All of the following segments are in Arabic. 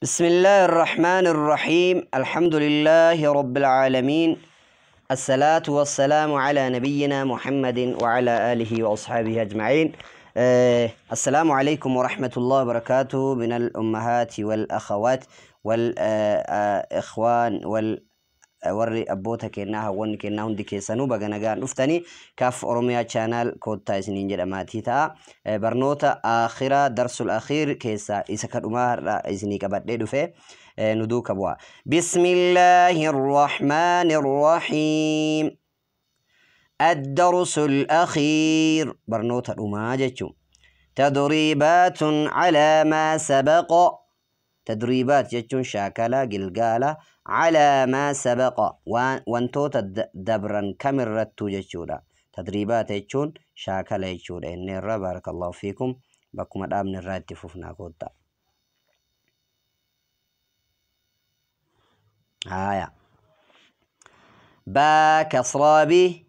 بسم الله الرحمن الرحيم الحمد لله رب العالمين الصلاة والسلام على نبينا محمد وعلى آله وأصحابه أجمعين السلام عليكم ورحمة الله وبركاته من الأمهات والأخوات والإخوان warri abboota kennaa hawwanni kennaa hundi keessanuu baga nagaan dhuftanii kaaf oromiyaa channel koottaa isiniin jedhamaatii ta'a barnoota akhiraa darsul akhir keessa isa kadhumaa har'a isinii qabadhee dhufe nu duuka bu'a bismillahir rahmanir rahim الدرس الأخير برنوتا دوما جتشو تدريبات على ما سبق تدريبات جتشون شاكلا قلقالا على ما سبق وانتوتا دبرا كاميرتو جتشودا تدريبات جتشون شاكلا جتشودا إني بارك الله فيكم بكم الآمن الراتي فوفنا كوتا هايا با كسرابي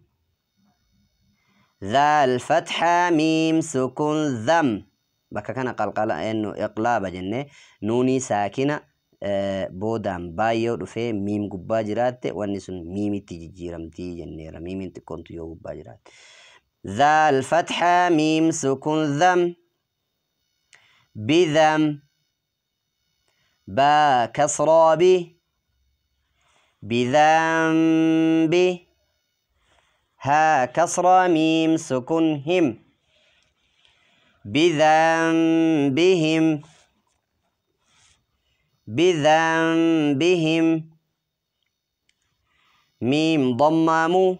ذا الفتحة ميم سكون ذم بكا كان قلقلا إنه إقلاب جنة نوني ساكنة بودام بايو دفه ميم قبا جرات ونسون ميم تجيرمتي جنة ميم تكونت يو قبا جرات ذا الفتحة ميم سكون ذم بذم با كسرابي بذنب ها كسرى ميم سكون هم بذنبهم بذنبهم ميم ضمام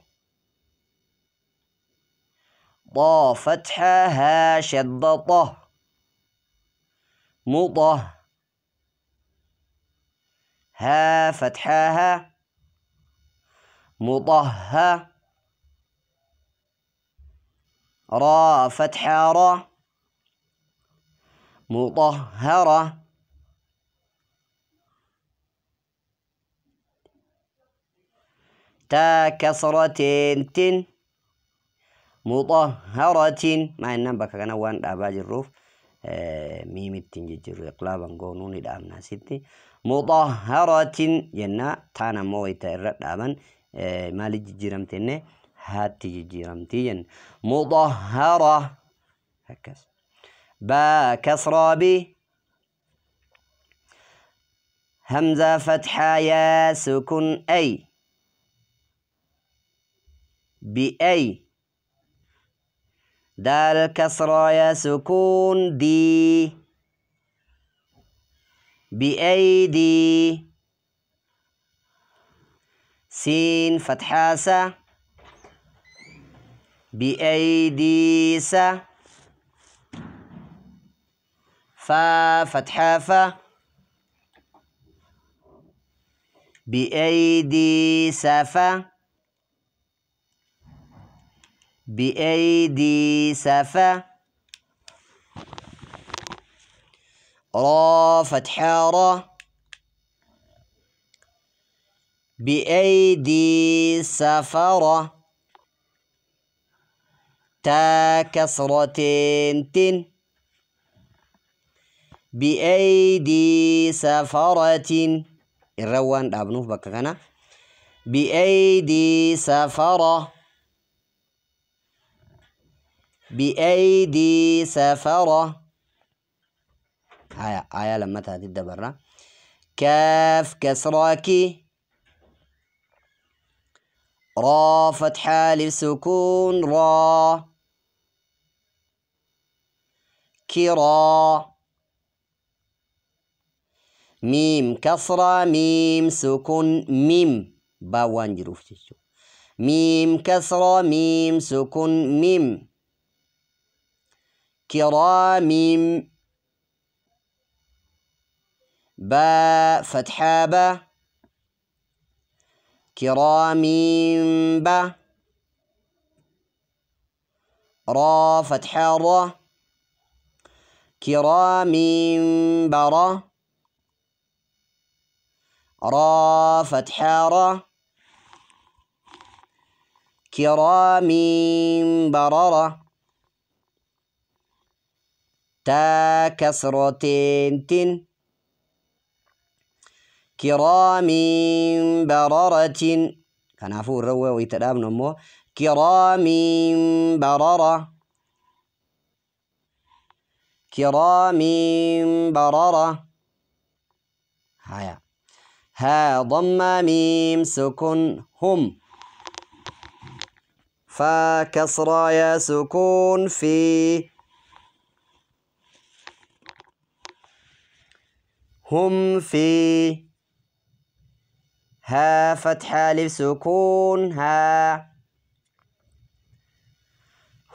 ضا فتحة ها شد طه مطه ها فتحة ها مطه را فتحة را مطهرة تا كسرتين تن مطهرة ما إنما بكا كان وان أباج الروف ميم التنججر إقلابا قونوني دامنا ستي مطهرة جنة تانا مويتا الرد دامن مالي جيرمتين هاتي جيرمتين مطهرة هكذا با كسرى بي همزة فتحة يا سكون أي بأي دال كسرى يا سكون دي بأيدي سين فتحة سا بأيدي سا فا فتحة فا بأيدي سفا بأيدي سفا را فتحة را بأيدي سفرة تا كسرتين تن بأيدي سفرة الروان دابنوف بكا كان بأيدي سفرة بأيدي سفرة آية لما تهدد برا كاف كسراكي را فتحة للسكون را كرا ميم كسرة ميم سكون ميم باوان جروف تشو ميم كسرة ميم سكون ميم كراميم با فتحة با كراميم با را فتحة را كراميم برا را فتحة را كراميم بررة تا كسرتين تن كرام بررة كان عفو الروى ويتداب نمو كرام بررة كرام بررة هيا ها ضم ميم سكن هم فا كسرى يا سكون في هم في ها فتح ألف سكون ها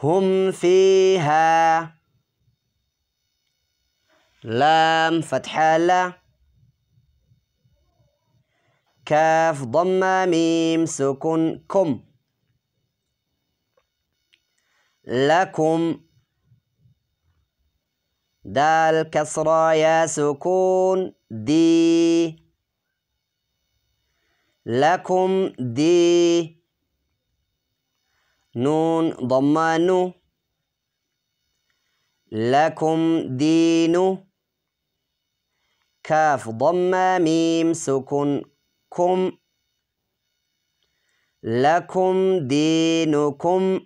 هم فيها لام فتح لا كاف ضم ميم سكون كم لكم دال كسرى يا سكون دي لكم دي نون ضمان لكم دين كاف ضم ميم سكون كم لكم دينكم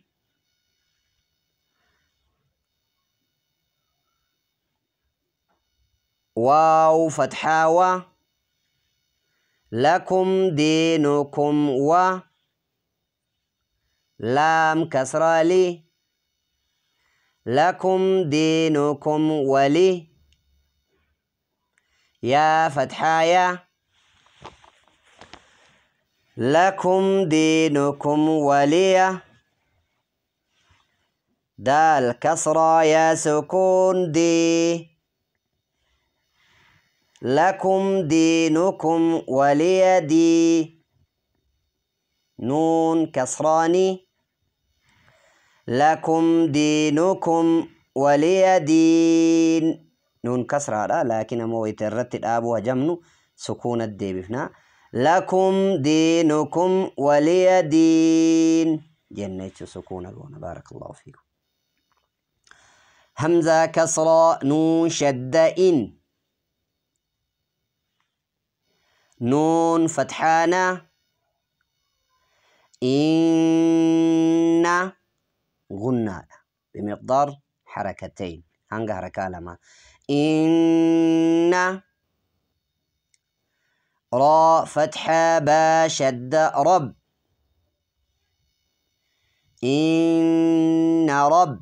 واو فتحة و لكم دينكم و لام كسرة لي لكم دينكم ولي يا فتحة يا لكم دينكم ولي دال كسرة يا سكون دي لكم دينكم ولي دي نون كسراني لكم دينكم ولي دين نون كسرة لكن مو يترتب أبوها جمن سكون الديبفنا لكم دينكم ولي دين جنة سكون الون بارك الله فيكم همزة كسرة نون شد إن نون فتحانا إن غنى بمقدار حركتين هنجا حركة لما إن را فتحة با شد رب إن رب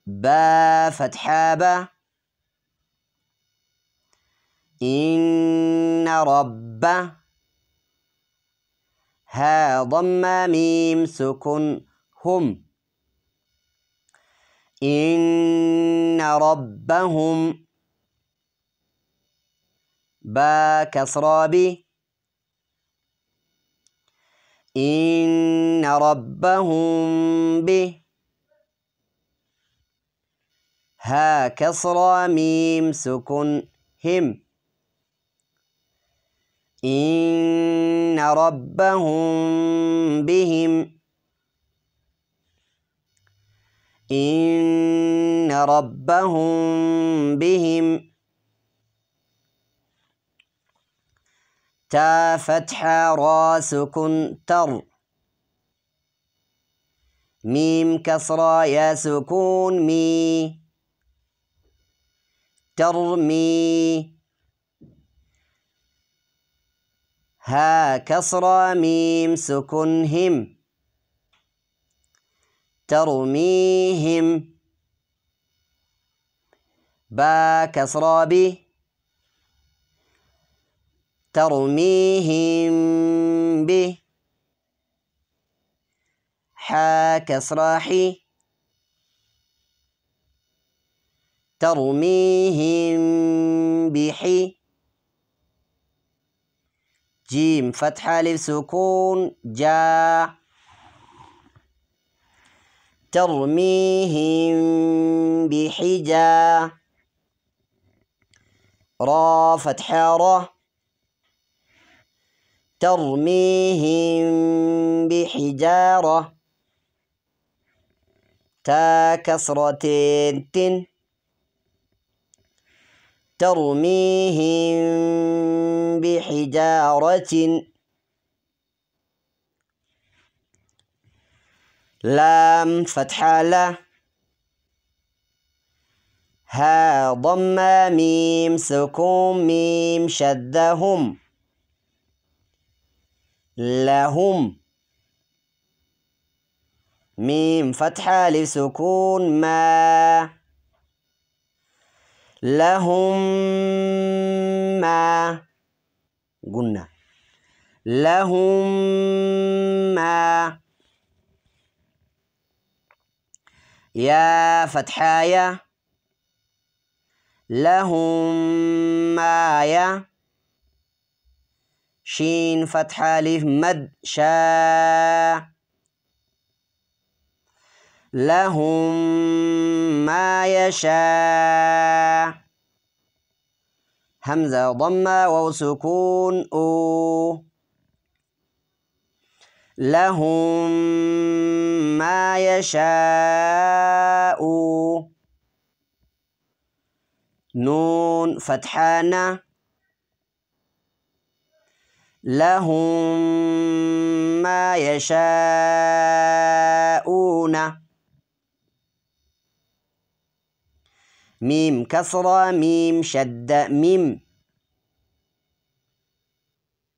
با فتحة با إن رب ها ضم ميم سكن هم إن ربهم با كسرابي إن ربهم به ها كسرى ميم سكن هم إن ربهم بهم إن ربهم بهم تا فتحة را سكن تر ميم كسرى يا سكون مي ترمي ها كسرى ميم سكن هم ترميهم با كسرى بي ترميهم به حا كسرى حي ترميهم بحي جيم فتحة للسكون جا ترميهم بحجا را فتحة را ترميهم بحجارة تا كسرتين تن ترميهم بحجارة. لام فتحة لا. ها ضمة ميم سكون ميم شدهم. لهم. ميم فتحة لسكون ما. لهم ما قلنا. لهم ما. يا فتحة يا. لهم ما يا. شين فتحة لف مد شا. لهم ما يشاء. همزة ضمة وسكون أو. لهم ما يشاء. نون فتحانا. لهم ما يشاءون. ميم كسرة ميم شدة ميم.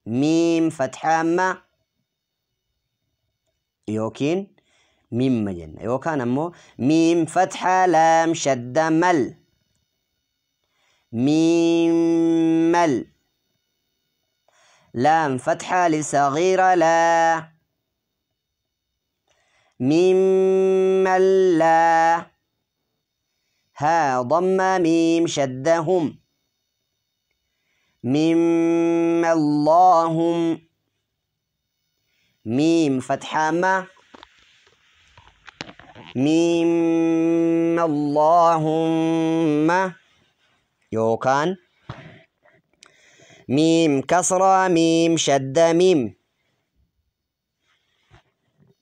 ميم فتحة ما يوكين ميم مجن يوكان أمو ميم فتحة لام شدة مل. ميم مل. لام فتحة لصغيرة لا. ميم مل لا. ها ضمة ميم شدهم. ميم اللهم. ميم فتحة ما. ميم اللهم يوكان ميم كسرة ميم شدة ميم.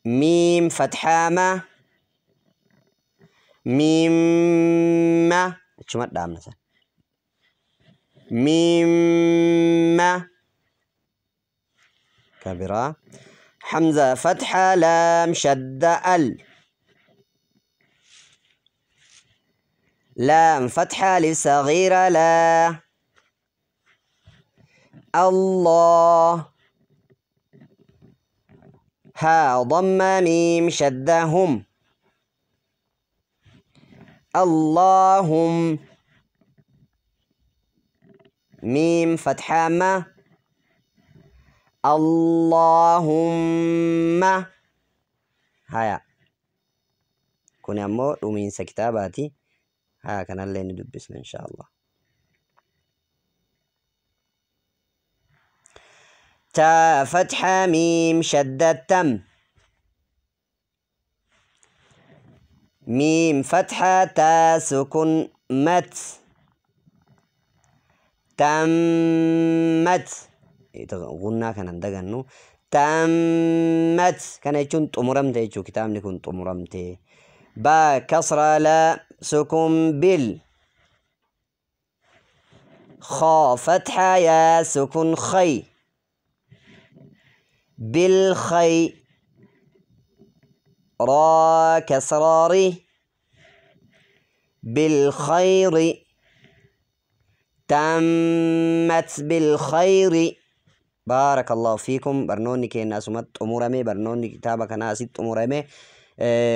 ميم فتحة ما. ميم ما شو دام نسا. ميم ما كبيرة. حمزة فتحة لام شدة ال. لام فتحة لصغيرة لا. الله. ها ضمة ميم شدهم. اللهم. ميم فتحة ما. اللهم. هيا كوني أمو دومين سكتاباتي. ها كان اللي ندبسنا إن شاء الله. تا فتحة ميم شدة تم. ميم فتحة تا سكن مت. تمت. غنى كان عندنا تمت كان يكون تمرمت يجو كتاب نكون تمرمت. با كسرة لا سكن بال. خا فتحة يا سكن خي. بالخي. را كسراري. بالخير. تمت بالخير. بارك الله فيكم. برنوني كينا سمت أمورامي برنوني كتابك أنا ست أمورامي.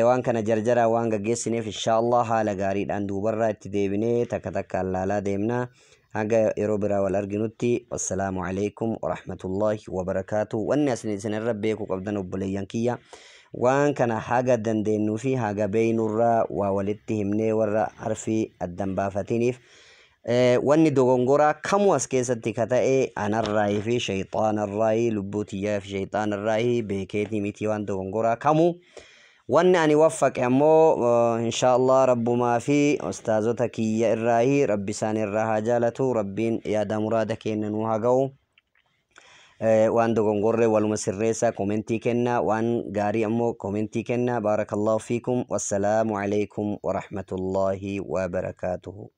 وان كان جرجرا وان جيسني في إن شاء الله حال غاريد أندو برا تديبني تك لا ديمنا هاجا إيروبرا والأرجنوتي. والسلام عليكم ورحمة الله وبركاته. والناس نسن ربيكو قبضنا بليانكيا وان كان حاجة دندينو في حاجة بين الرا وولدتهمني ورا عرفي الدنبافتينيف. واني دوغونغورا كمواس كيستي كتاي أنا الرأي في شيطان الرأي لبوتيا في شيطان الرأي بكيتي ميتي وان دوغونغورا كمو واني أني وفق أمو إن شاء الله رب ما في أستاذتك يا الرأي ربي ساني الرها جالتو ربين يا دمرادك إننوها قو وان دوغونغوري والمسرسة كومنتي كنا وان غاري أمو كومنتي كنا. بارك الله فيكم والسلام عليكم ورحمة الله وبركاته.